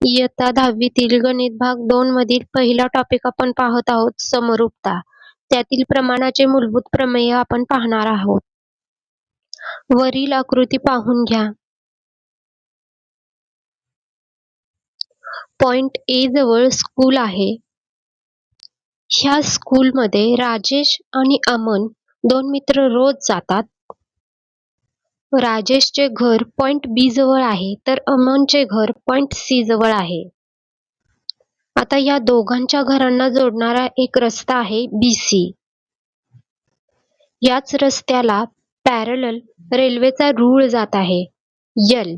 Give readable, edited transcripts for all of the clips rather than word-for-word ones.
इयत्ता 10वीतील गणित भाग 2 मधील पहिला टॉपिक आपण पाहत आहोत, समरूपता. त्यातील प्रमाणाचे मूलभूत प्रमेय आपण पाहणार आहोत. वरील आकृती पाहून घ्या. पॉइंट ए जवळ स्कूल आहे. ह्या स्कूलमध्ये राजेश आणि अमन 2 मित्र रोज जातात. राजेशचे घर पॉइंट बी जवळ आहे, तर अमनचे घर पॉइंट सी जवळ आहे. आता या दोघांच्या घरांना जोडणारा एक रस्ता आहे BC. याच रस्त्याला पॅरलल रेल्वेचा रूळ जात आहे L.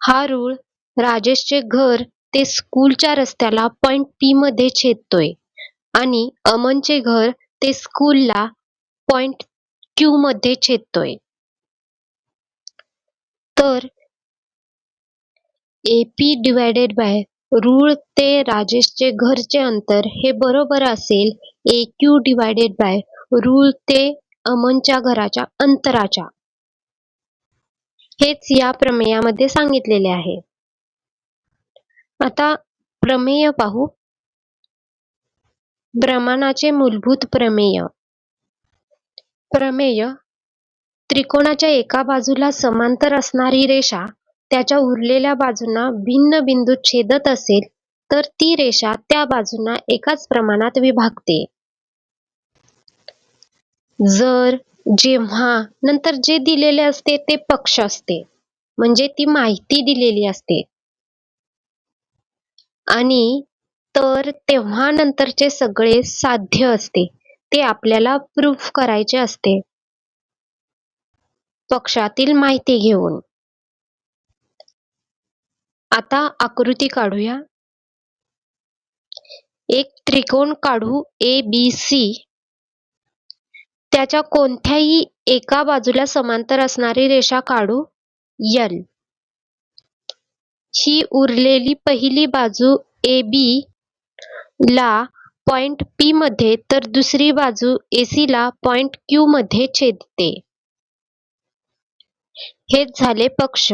हा रूळ राजेशचे घर ते स्कूलच्या रस्त्याला पॉइंट P मध्ये छेदतोय आणि अमनचे घर ते स्कूलला पॉइंट Q मध्ये छेदतोय. तर AP डिवायडेड बाय रूळ ते राजेशचे घरचे अंतर हे बरोबर असेल AQ डिवायडेड बाय रूळ ते अमनच्या घराच्या अंतराच्या. हेच या प्रमेयामध्ये सांगितलेले आहे. आता प्रमेय पाहू. प्रमाणाचे मूलभूत प्रमेय. प्रमेय: त्रिकोणाच्या एका बाजूला समांतर असणारी रेषा त्याच्या उरलेल्या बाजूंना भिन्न बिंदूत छेदत असेल तर ती रेषा त्या बाजूंना एकाच प्रमाणात विभागते. जर, जेव्हा नंतर जे दिलेले असते ते पक्ष असते, म्हणजे ती माहिती दिलेली असते. आणि तर, तेव्हा नंतरचे सगळे साध्य असते, ते आपल्याला प्रूफ करायचे असते पक्षातील माहिती घेऊन. आता आकृती काढूया. एक त्रिकोण काढू ABC. त्याच्या कोणत्याही एका बाजूला समांतर असणारी रेषा काढू L. ही उरलेली पहिली बाजू AB ला पॉइंट P मध्ये तर दुसरी बाजू AC ला पॉइंट Q मध्ये छेदते. हेच झाले पक्ष.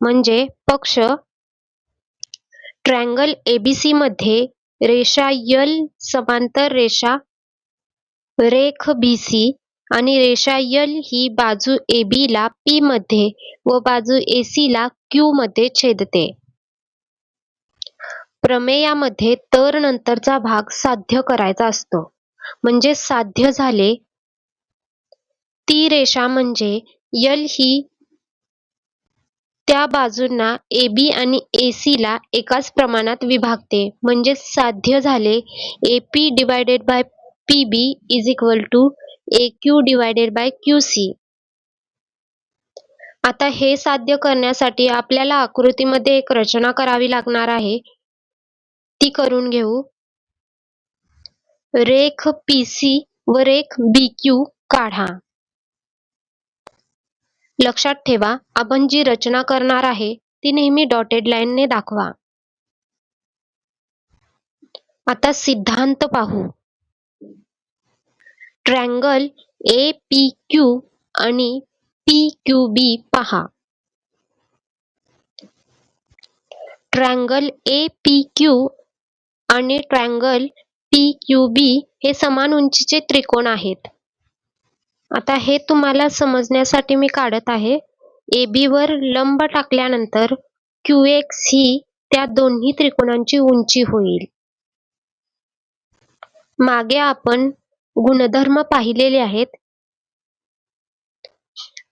म्हणजे पक्ष ट्रायंगल ABC मध्ये रेषा L समांतर रेख BC आणि रेषा L ही बाजू AB ला P मध्ये व बाजू AC ला Q मध्ये छेदते. प्रमेयामध्ये तर नंतरचा भाग साध्य करायचा असतो. म्हणजे साध्य झाले. ती रेषा म्हणजे L ही त्या बाजूंना AB आणि AC ला एकाच प्रमाणात विभागते. म्हणजे साध्य झाले AP divided by PB is equal to AQ divided by QC. आता हे साध्य करण्यासाठी आपल्याला आकृतीमध्ये एक रचना करावी लागणार आहे. ती करून घेऊ. रेख PC व रेख BQ काढा. लक्षात ठेवा, आपण जी रचना करणार आहे ती नेहमी डॉटेड लाईनने दाखवा. आता सिद्धांत पाहू. ट्रायंगल APQ आणि PQB पहा. ट्रायंगल APQ आणि ट्रायंगल PQB हे समान उंचीचे त्रिकोण आहेत. आता हे तुम्हाला समजण्यासाठी मी काढत आहे. AB वर लंब टाकल्यानंतर QX ही त्या दोन्ही त्रिकोणांची उंची होईल. मागे आपण गुणधर्म पाहिलेले आहेत.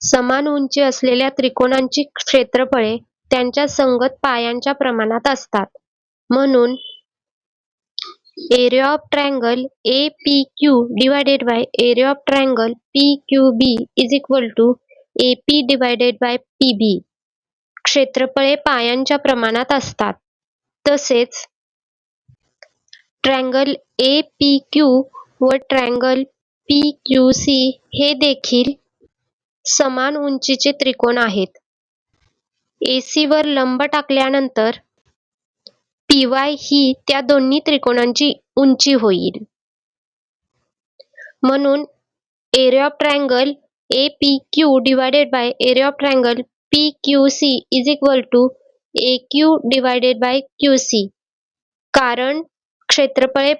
समान उंची असलेल्या त्रिकोणांची क्षेत्रफळे त्यांच्या संगत पायांच्या प्रमाणात असतात. म्हणून area of triangle APQ divided by area of triangle PQB is equal to AP divided by PB. क्षेत्रफळे पायांच्या प्रमाणात असतात. तसेच ट्रायंगल APQ व ट्रायंगल PQC हे देखील समान उंचीचे त्रिकोण आहेत. AC वर लंब टाकल्यानंतर PY ही त्या दोन्ही त्रिकोणांची उंची होईल. म्हणून area of triangle APQ divided by area of triangle PQC is equal to AQ divided by QC, कारण क्षेत्रफळे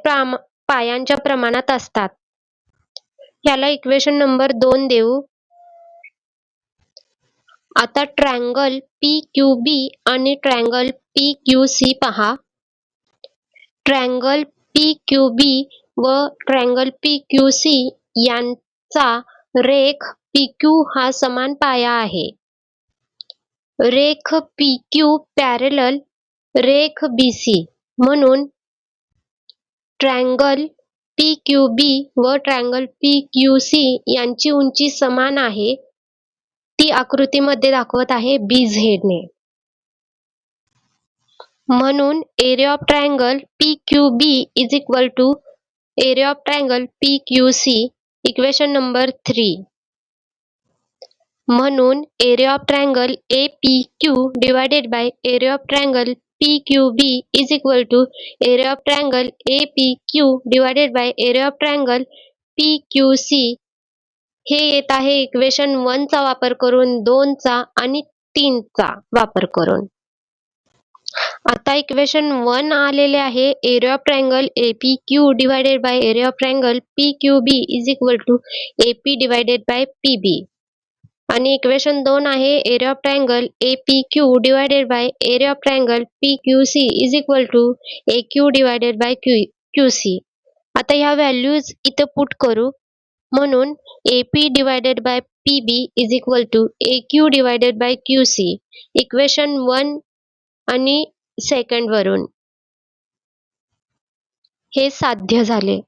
पायांच्या प्रमाणात असतात. ह्याला इक्वेशन नंबर 2 देऊ. आता ट्रायंगल PQB आणि ट्रायंगल PQC पहा. ट्रायंगल PQB व ट्रायंगल PQC यांचा रेख PQ हा समान पाया आहे. रेख PQ पॅरलल रेख BC, म्हणून ट्रायंगल PQB व ट्रायंगल PQC यांची उंची समान आहे. ती आकृतीमध्ये दाखवत आहे BZ ने. म्हणून area of triangle PQB is equal to area of triangle PQC, equation number 3. म्हणून area of triangle APQ divided by area of triangle PQB is equal to area of triangle APQ divided by area of triangle PQC. हे येत आहे equation 1 चा वापर करून, 2 चा आणि 3 चा वापर करून. आता इक्वेशन 1 आलेले आहे area of triangle APQ divided by area of triangle PQB is equal to AP divided by PB. आणि इक्वेशन 2 आहे area of triangle APQ divided by area of triangle PQC is equal to AQ divided by QC. आता ह्या values इथे put करू. म्हणून AP divided by PB is equal to AQ divided by QC, equation 1 आणि 2 वरून. हे साध्य झाले.